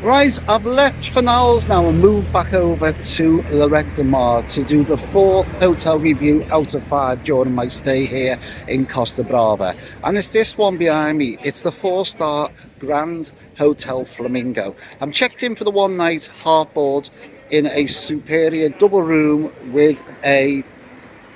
Right, I've left Fernals now and moved back over to Lloret de Mar to do the 4th hotel review out of 5 during my stay here in Costa Brava. And it's this one behind me. It's the 4-star Grand Hotel Flamingo. I'm checked in for the one night half board in a superior double room with a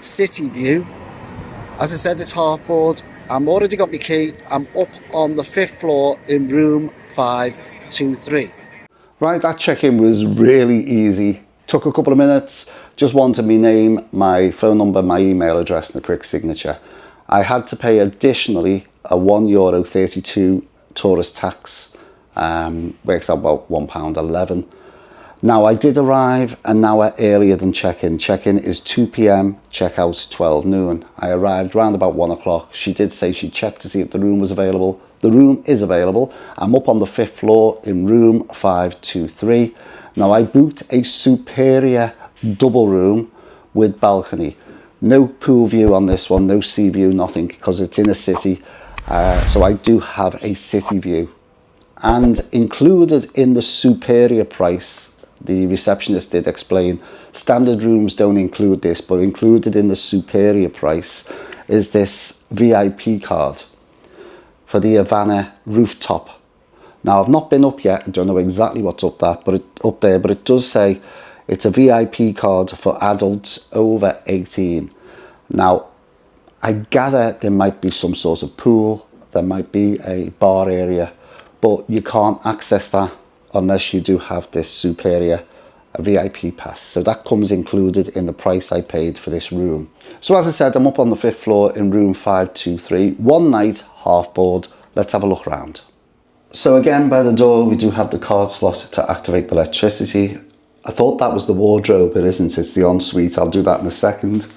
city view. As I said, it's half board. I'm already got my key. I'm up on the 5th floor in room 523. Right, that check-in was really easy. Took a couple of minutes. Just wanted my name, my phone number, my email address and a quick signature. I had to pay additionally a €1.32 tourist tax. Works out about £1.11. Now I did arrive an hour earlier than check-in. Check-in is 2 p.m, check-out 12 noon. I arrived around about 1 o'clock. She did say she checked to see if the room was available. The room is available. I'm up on the 5th floor in room 523. Now I booked a superior double room with balcony. No pool view on this one, no sea view, nothing, because it's in a city. So I do have a city view. And included in the superior price, the receptionist did explain, standard rooms don't include this, but included in the superior price is this VIP card for the Havana rooftop. Now I've not been up yet, I don't know exactly what's up there, but it does say it's a VIP card for adults over 18. Now I gather there might be some sort of pool, there might be a bar area, but you can't access that unless you do have this superior VIP pass. So that comes included in the price I paid for this room. So as I said, I'm up on the 5th floor in room 523, one night, half board. Let's have a look around. So again, by the door, we do have the card slot to activate the electricity. I thought that was the wardrobe, it isn't, it's the ensuite. I'll do that in a second.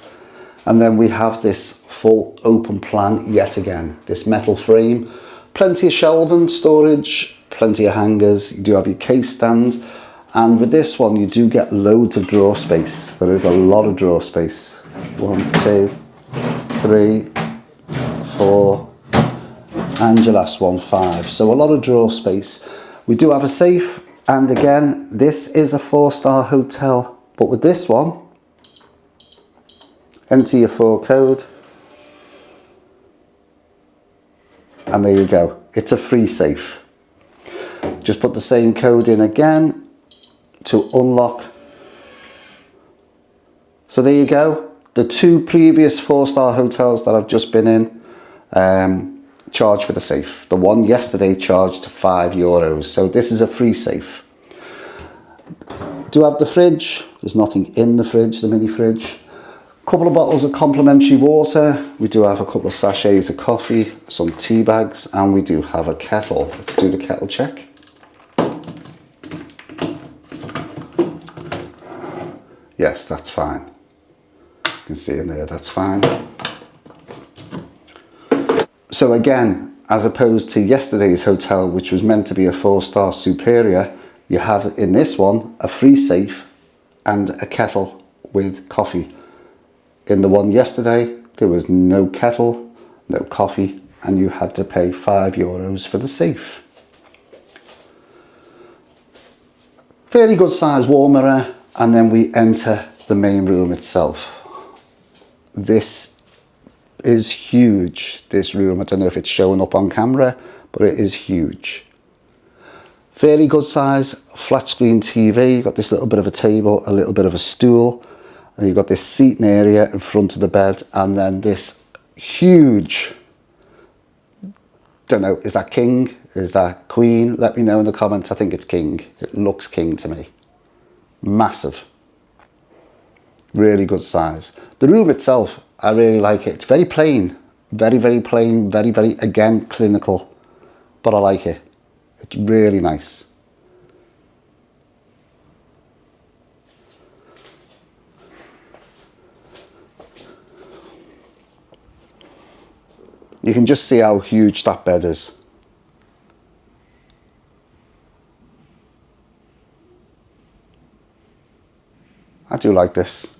And then we have this full open plan yet again, this metal frame, plenty of shelving, storage, plenty of hangers. You do have your case stand, and with this one you do get loads of drawer space. There is a lot of drawer space. 1, 2, 3, 4, and your last one 5. So a lot of drawer space. We do have a safe, and again, this is a 4-star hotel, but with this one, enter your 4 code, and there you go. It's a free safe. Just put the same code in again to unlock. So there you go. The 2 previous 4-star hotels that I've just been in charged for the safe. The one yesterday charged €5. So this is a free safe. Do have the fridge. There's nothing in the fridge, the mini fridge. Couple of bottles of complimentary water. We do have a couple of sachets of coffee, some tea bags, and we do have a kettle. Let's do the kettle check. Yes, that's fine. You can see in there, that's fine. So again, as opposed to yesterday's hotel, which was meant to be a 4-star superior, you have in this one a free safe and a kettle with coffee. In the one yesterday, there was no kettle, no coffee, and you had to pay €5 for the safe. Fairly good size wall mirror, and then we enter the main room itself. This is huge, this room. I don't know if it's showing up on camera, but it is huge. Fairly good size, flat screen TV. You've got this little bit of a table, a little bit of a stool, and you've got this seating area in front of the bed, and then this huge, don't know, is that king? Is that queen? Let me know in the comments. I think it's king. It looks king to me. Massive. Really good size. The room itself, I really like it. It's very plain. Very, very plain. Very, very, again, clinical. But I like it. It's really nice. You can just see how huge that bed is. I do like this.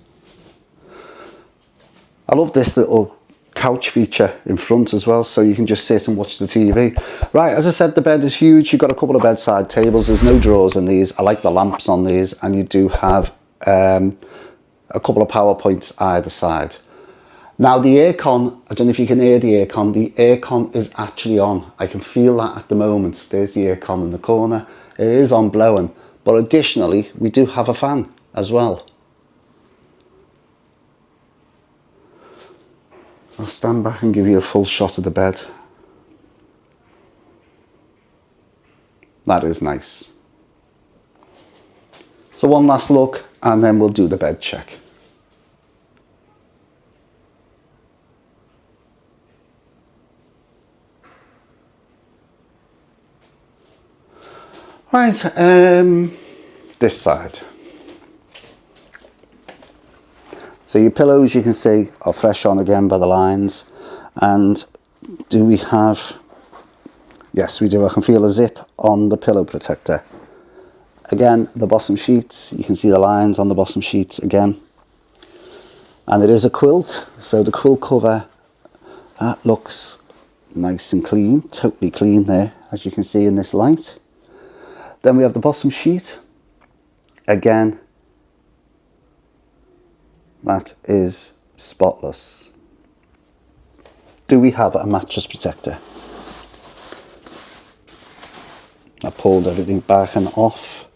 I love this little couch feature in front as well, so you can just sit and watch the TV. Right, as I said, the bed is huge. You've got a couple of bedside tables. There's no drawers in these. I like the lamps on these, and you do have a couple of power points either side. Now the aircon, I don't know if you can hear the aircon is actually on. I can feel that at the moment. There's the aircon in the corner. It is on blowing, but additionally we do have a fan as well. I'll stand back and give you a full shot of the bed. That is nice. So one last look and then we'll do the bed check. Right, this side. So your pillows, you can see, are fresh on again by the lines. And do we have, yes we do, I can feel a zip on the pillow protector. Again, the bottom sheets, you can see the lines on the bottom sheets again. And it is a quilt, so the quilt cover, that looks nice and clean, totally clean there, as you can see in this light. Then we have the bottom sheet, again, that is spotless. Do we have a mattress protector? I pulled everything back and off.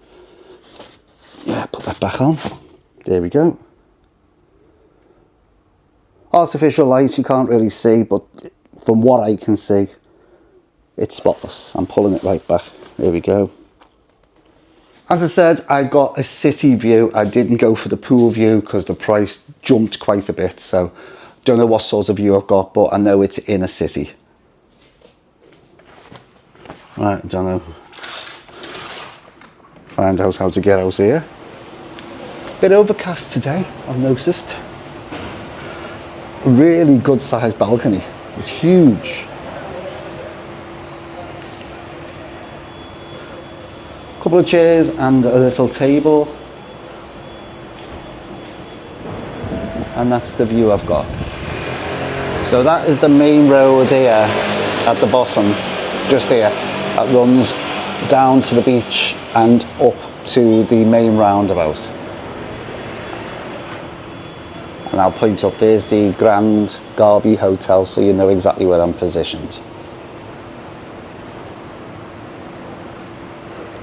Yeah, put that back on. There we go. Artificial light you can't really see, but from what I can see, it's spotless. I'm pulling it right back. There we go. As I said, I got a city view. I didn't go for the pool view because the price jumped quite a bit. So don't know what sort of view I've got, but I know it's in a city. Right, I don't know. Find out how to get out here. Bit overcast today, I've noticed. A really good sized balcony. It's huge. Couple of chairs and a little table, and that's the view I've got. So that is the main road here at the bottom, just here, that runs down to the beach and up to the main roundabout. And I'll point up, there's the Grand Garby Hotel, so you know exactly where I'm positioned.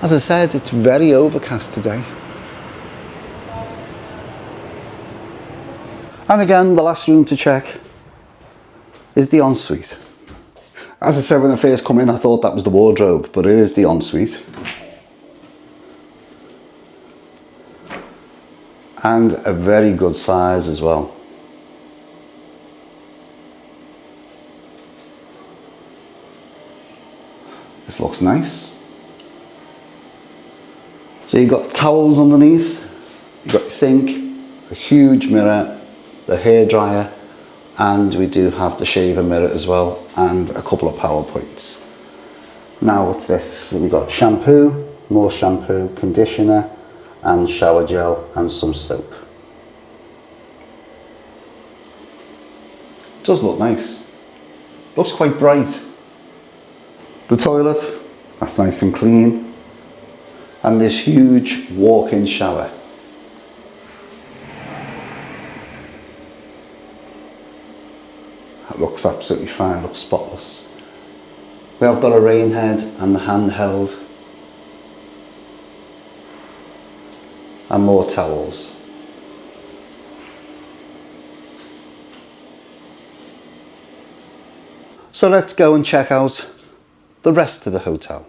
As I said, it's very overcast today. And again, the last room to check is the ensuite. As I said when I first come in, I thought that was the wardrobe, but it is the ensuite. And a very good size as well. This looks nice. So you've got towels underneath, you've got your sink, a huge mirror, the hairdryer, and we do have the shaver mirror as well, and a couple of power points. Now what's this? So we've got shampoo, more shampoo, conditioner, and shower gel, and some soap. Does look nice. Looks quite bright. The toilet, that's nice and clean. And this huge walk-in shower. That looks absolutely fine, looks spotless. We have got a rain head and the handheld. And more towels. So let's go and check out the rest of the hotel.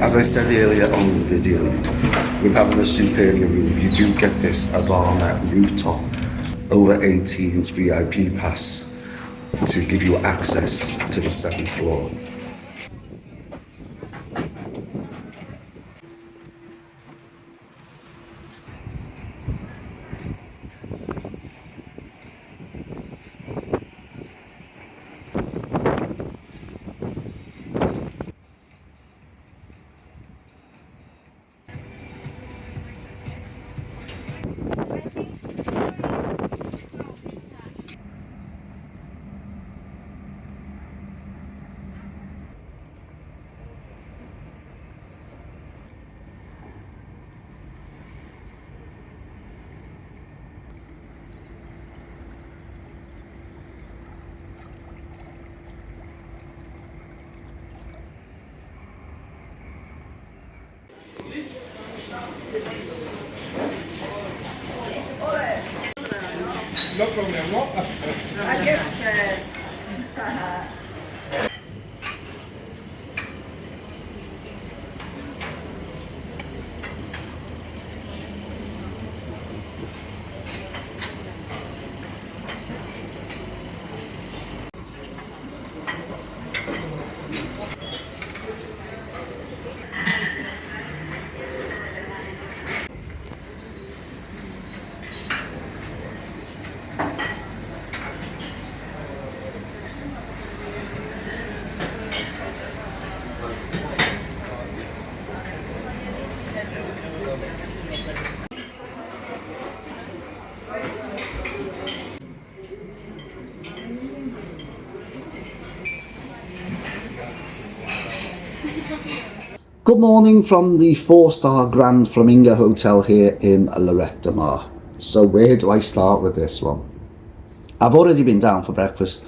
As I said earlier on in the video, with having a superior room, you do get this Havana rooftop over 18s VIP pass to give you access to the 7th floor. No problem, no? I just Good morning from the 4-star Grand Flamingo Hotel here in Lloret de Mar. So where do I start with this one? I've already been down for breakfast.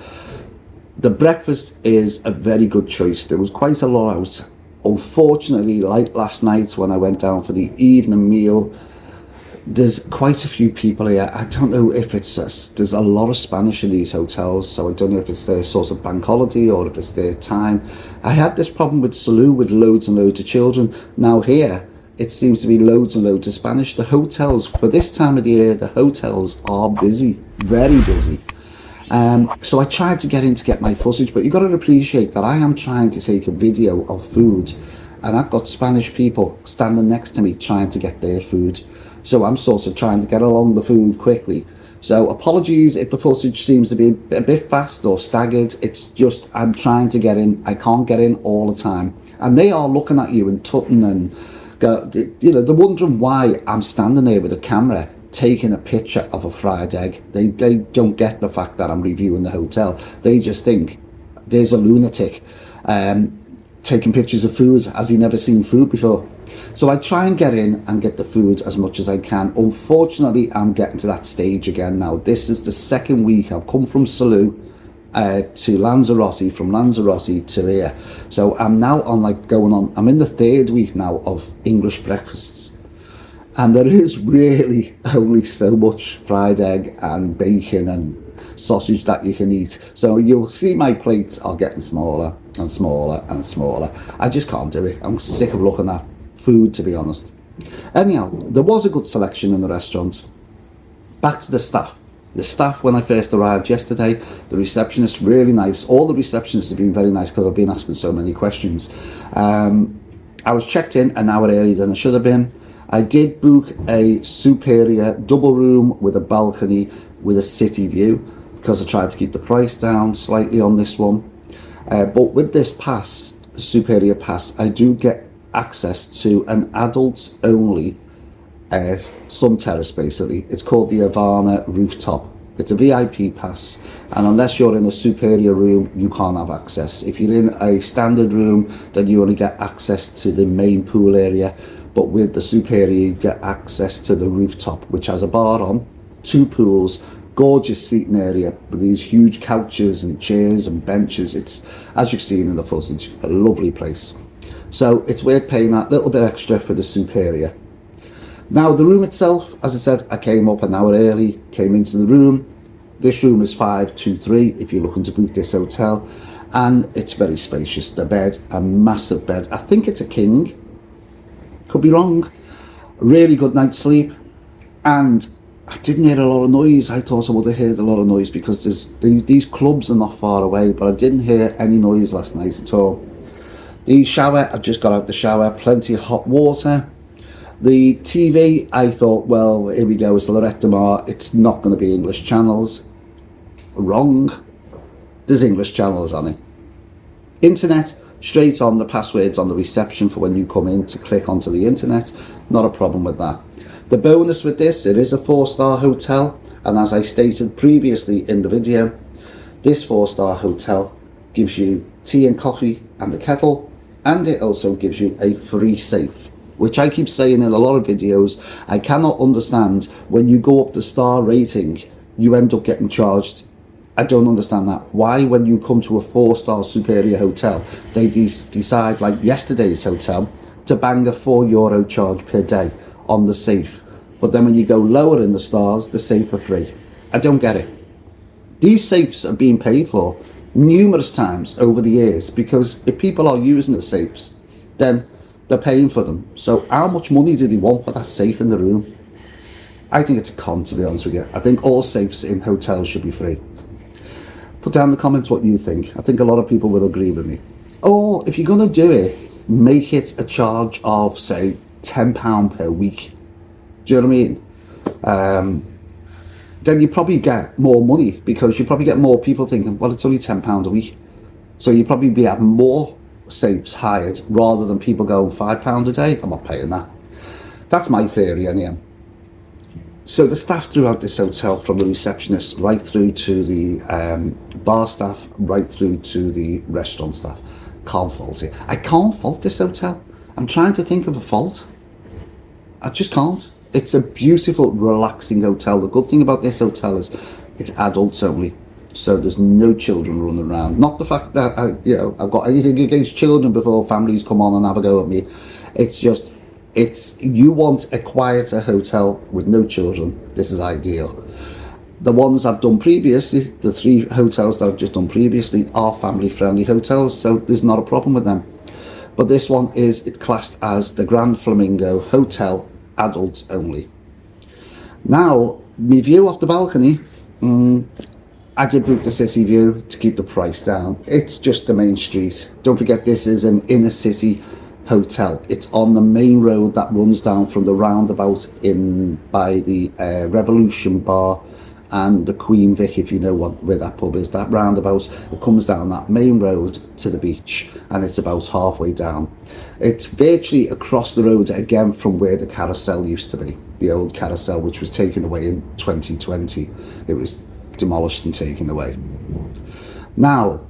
The breakfast is a very good choice. There was quite a lot out. Unfortunately, like last night when I went down for the evening meal, there's quite a few people here. I don't know if it's there's a lot of Spanish in these hotels, so I don't know if it's their sort of bank holiday or if it's their time. I had this problem with Salou with loads and loads of children. Now here it seems to be loads and loads of Spanish. The hotels for this time of the year, the hotels are busy, very busy. So I tried to get in to get my footage, but you've got to appreciate that I am trying to take a video of food and I've got Spanish people standing next to me trying to get their food. So I'm sort of trying to get along the food quickly. So apologies if the footage seems to be a bit fast or staggered. It's just I'm trying to get in. I can't get in all the time. And they are looking at you and tutting and go, you know, they're wondering why I'm standing there with a camera taking a picture of a fried egg. They don't get the fact that I'm reviewing the hotel. They just think there's a lunatic taking pictures of food. Has he never seen food before? So I try and get in and get the food as much as I can. Unfortunately, I'm getting to that stage again now. This is the second week. I've come from Salou to Lanzarote, from Lanzarote to here. So I'm now on I'm in the 3rd week now of English breakfasts. And there is really only so much fried egg and bacon and sausage that you can eat. So you'll see my plates are getting smaller and smaller and smaller. I just can't do it. I'm sick of looking at food, to be honest. Anyhow, there was a good selection in the restaurant. Back to the staff. The staff, when I first arrived yesterday, the receptionist, really nice. All the receptionists have been very nice because I've been asking so many questions. I was checked in an hour earlier than I should have been. I did book a superior double room with a balcony with a city view because I tried to keep the price down slightly on this one. But with this pass, the superior pass, I do get access to an adults only sun terrace. Basically, it's called the Havana rooftop. It's a VIP pass, and unless you're in a superior room, you can't have access. If you're in a standard room, then you only get access to the main pool area, but with the superior you get access to the rooftop, which has a bar on, 2 pools, gorgeous seating area with these huge couches and chairs and benches. It's, as you've seen in the footage, a lovely place. So it's worth paying that little bit extra for the superior. Now the room itself, as I said, I came up an hour early, came into the room. This room is 523 if you're looking to book this hotel, and it's very spacious. The bed, a massive bed. I think it's a king. Could be wrong. A really good night's sleep, and I didn't hear a lot of noise. I thought I would have heard a lot of noise because these clubs are not far away, but I didn't hear any noise last night at all. The shower, I've just got out the shower, plenty of hot water. The TV, I thought, well, here we go, it's Lloret de Mar, it's not going to be English channels. Wrong. There's English channels on it. Internet, straight on, the password's on the reception for when you come in to click onto the internet. Not a problem with that. The bonus with this, it is a 4-star hotel, and as I stated previously in the video, this 4-star hotel gives you tea and coffee and a kettle, and it also gives you a free safe, which I keep saying in a lot of videos. I cannot understand when you go up the star rating, you end up getting charged. I don't understand that. Why, when you come to a 4-star superior hotel, they decide, like yesterday's hotel, to bang a €4 charge per day on the safe, but then when you go lower in the stars, the safe are free. I don't get it. These safes are being paid for numerous times over the years, because if people are using the safes, then they're paying for them. So how much money do they want for that safe in the room? I think it's a con, to be honest with you. I think all safes in hotels should be free. Put down in the comments what you think. I think a lot of people will agree with me. Or if you're going to do it, make it a charge of, say, £10 per week. Do you know what I mean? Then you probably get more money, because you probably get more people thinking, well, it's only £10 a week. So you probably be having more safes hired rather than people going £5 a day. I'm not paying that. That's my theory anyway. So the staff throughout this hotel, from the receptionist right through to the bar staff, right through to the restaurant staff, can't fault it. I can't fault this hotel. I'm trying to think of a fault. I just can't. It's a beautiful, relaxing hotel. The good thing about this hotel is it's adults only, so there's no children running around. Not the fact that I've got anything against children before families come on and have a go at me. It's just, you want a quieter hotel with no children. This is ideal. The ones I've done previously, the 3 hotels that I've just done previously, are family-friendly hotels, so there's not a problem with them. But this one it's classed as the Grand Flamingo Hotel, adults only. Now, my view off the balcony, I did book the city view to keep the price down. It's just the main street. Don't forget, this is an inner city hotel. It's on the main road that runs down from the roundabout in by the Revolution Bar and the Queen Vic, if you know where that pub is. That roundabout, it comes down that main road to the beach, and it's about halfway down. It's virtually across the road again from where the carousel used to be, the old carousel, which was taken away in 2020. It was demolished and taken away. Now,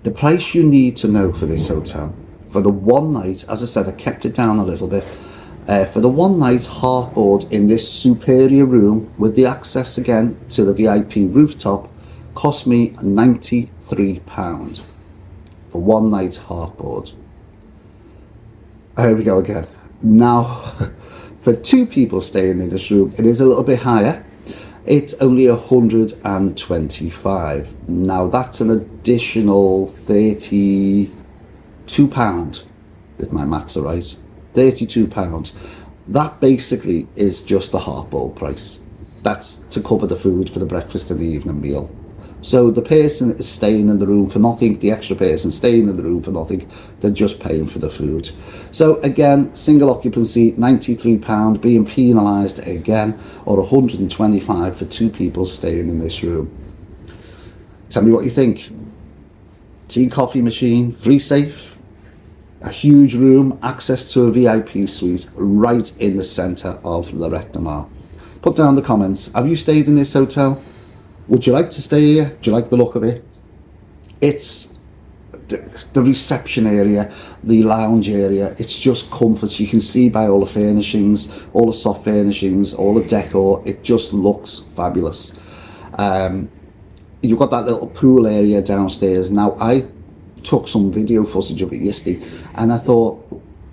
the price you need to know for this hotel, for the one night, as I said, I kept it down a little bit, for the one night half board in this superior room with the access again to the VIP rooftop, cost me £93 for one night half board. Here we go again. Now, for 2 people staying in this room, it is a little bit higher. It's only £125. Now that's an additional £32, if my maths are right. £32. That basically is just the half bowl price. That's to cover the food for the breakfast and the evening meal. So the person is staying in the room for nothing, the extra person staying in the room for nothing, they're just paying for the food. So again, single occupancy, £93, being penalised again, or £125 for 2 people staying in this room. Tell me what you think. Tea, coffee machine, free safe, a huge room, access to a VIP suite right in the centre of Lloret de Mar. Put down in the comments, have you stayed in this hotel? Would you like to stay here? Do you like the look of it? It's the reception area, the lounge area, it's just comfort. You can see by all the furnishings, all the soft furnishings, all the decor, it just looks fabulous. You've got that little pool area downstairs. Now, I took some video footage of it yesterday, and I thought,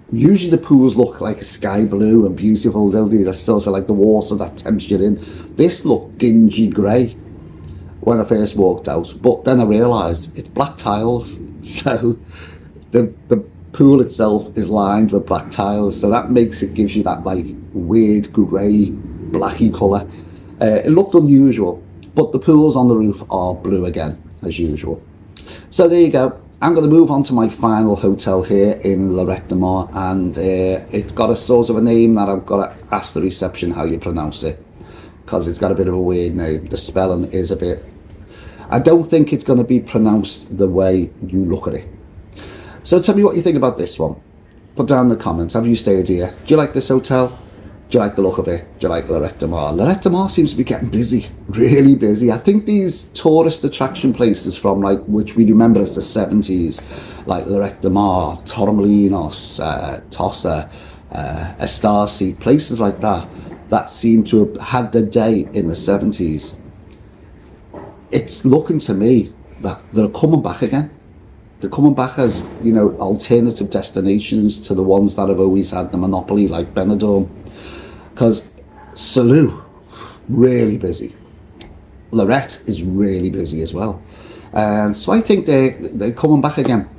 usually the pools look like a sky blue and beautiful, don't they? That's sort of like the water that tempts you in. This looked dingy grey when I first walked out, but then I realised it's black tiles, so the Pool itself is lined with black tiles, so that gives you that like weird grey, blacky colour. It looked unusual, but the pools on the roof are blue again, as usual. So there you go. I'm going to move on to my final hotel here in Lloret de Mar, and it's got a sort of a name that I've got to ask the reception how you pronounce it, because it's got a bit of a weird name. The spelling is a bit... I don't think it's going to be pronounced the way you look at it. So tell me what you think about this one. Put down in the comments. Have you stayed here? Do you like this hotel? Do you like the look of it? Do you like Lloret de Mar? Lloret de Mar seems to be getting busy, really busy. I think these tourist attraction places from like, which we remember as the 70s, like Lloret de Mar, Torremolinos, Tossa, Estasi, places like that, that seem to have had their day in the 70s. It's looking to me that they're coming back again. They're coming back as, you know, alternative destinations to the ones that have always had the monopoly, like Benidorm. Because Salou, really busy. Lloret is really busy as well. So I think they're coming back again.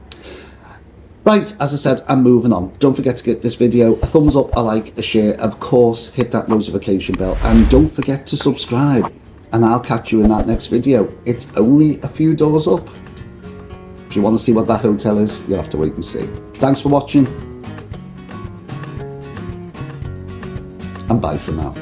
Right, as I said, I'm moving on. Don't forget to give this video a thumbs up, a like, a share. Of course, hit that notification bell. And don't forget to subscribe. And I'll catch you in that next video. It's only a few doors up. If you want to see what that hotel is, you'll have to wait and see. Thanks for watching. And bye for now.